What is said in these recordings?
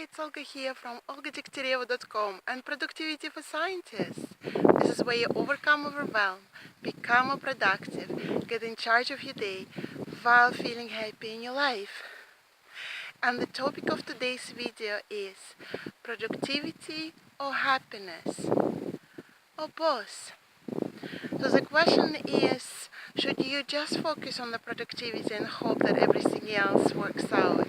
it's Olga here from olgadegtyareва.com and Productivity for Scientists. This is where you overcome overwhelm, become more productive, get in charge of your day while feeling happy in your life. And the topic of today's video is productivity or happiness, or both. So the question is, should you just focus on the productivity and hope that everything else works out?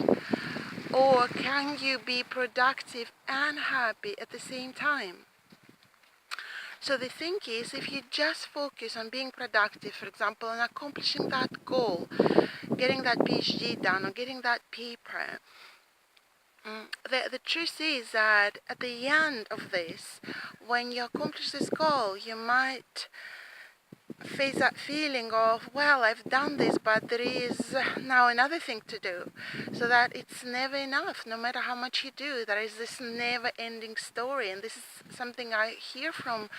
Or can you be productive and happy at the same time? So the thing is, if you just focus on being productive, for example, on accomplishing that goal, getting that PhD done or getting that paper, the truth is that at the end of this, when you accomplish this goal, you might face that feeling of, well, I've done this, but there is now another thing to do. So that it's never enough. No matter how much you do, there is this never-ending story. And this is something I hear from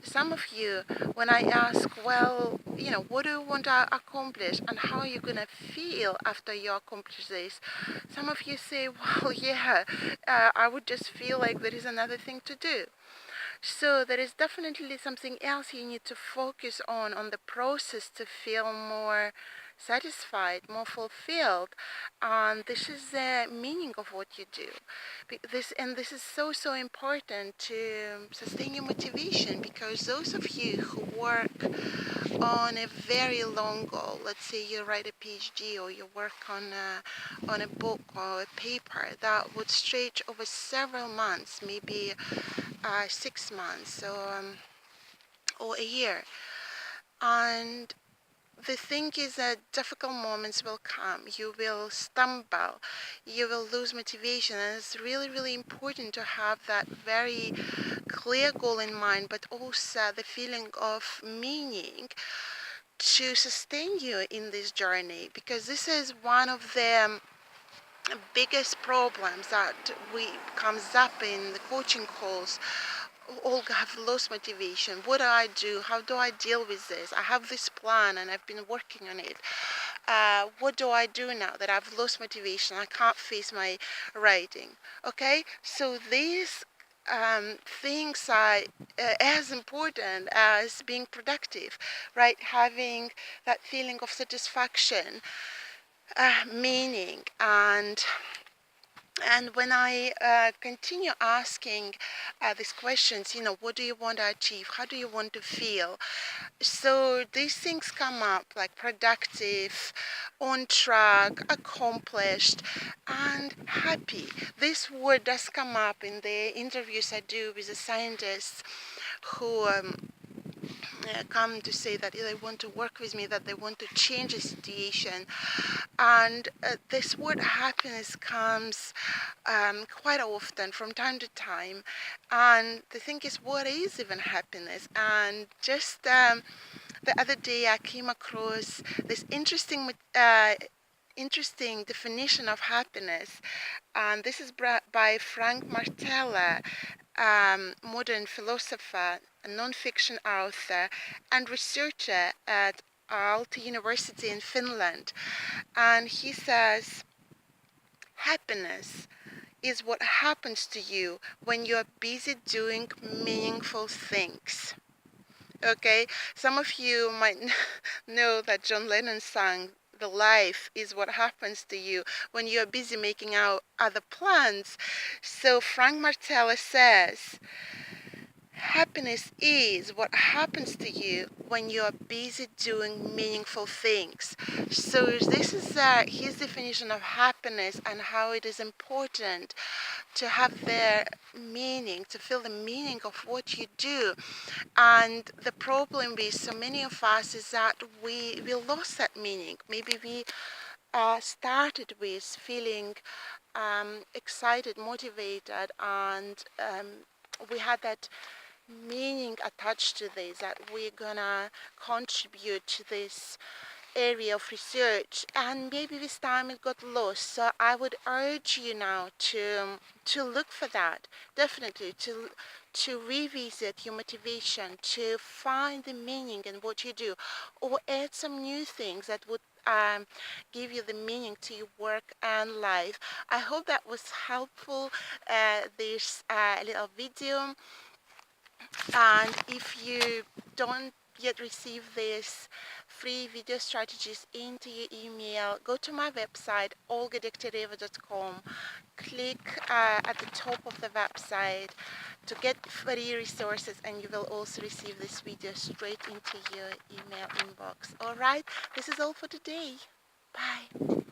some of you when I ask, well, what do you want to accomplish and how are you going to feel after you accomplish this? Some of you say, well, yeah, I would just feel like there is another thing to do. So there is definitely something else you need to focus on the process to feel more satisfied, more fulfilled. And this is the meaning of what you do. This is so important to sustain your motivation, because those of you who work on a very long goal, let's say you write a PhD or you work on a book or a paper that would stretch over several months, maybe 6 months or a year. And the thing is that difficult moments will come. You will stumble. You will lose motivation. And it's really important to have that very clear goal in mind, but also the feeling of meaning to sustain you in this journey, because this is one of the biggest problems that comes up in the coaching calls. Olga, I've lost motivation. What do I do? How do I deal with this? I have this plan and I've been working on it. What do I do now that I've lost motivation? I can't face my writing. Okay, so these things are as important as being productive, right? Having that feeling of satisfaction, meaning, and when I continue asking these questions, what do you want to achieve? How do you want to feel? So these things come up, like productive, on track, accomplished, and happy. This word does come up in the interviews I do with the scientists who come to say that they want to work with me, that they want to change the situation. And this word happiness comes quite often from time to time. And the thing is, what is even happiness? And just the other day I came across this interesting definition of happiness, and this is by Frank Martella, modern philosopher, a non-fiction author, and researcher at Aalto University in Finland. And he says, happiness is what happens to you when you are busy doing meaningful things. Okay, some of you might know that John Lennon sang, "The life is what happens to you when you are busy making out other plans." So Frank Martella says, happiness is what happens to you when you are busy doing meaningful things. So this is his definition of happiness, and how it is important to have their meaning, to feel the meaning of what you do. And the problem with so many of us is that we lost that meaning. Maybe we started with feeling excited, motivated, and we had that meaning attached to this, that we're gonna contribute to this area of research, and maybe this time it got lost. So I would urge you now to look for that, definitely to revisit your motivation, to find the meaning in what you do, or add some new things that would give you the meaning to your work and life. I hope that was helpful, this little video. And if you don't yet receive this free video strategies into your email, go to my website olgadektereva.com. Click at the top of the website to get free resources, and you will also receive this video straight into your email inbox. All right, this is all for today. Bye.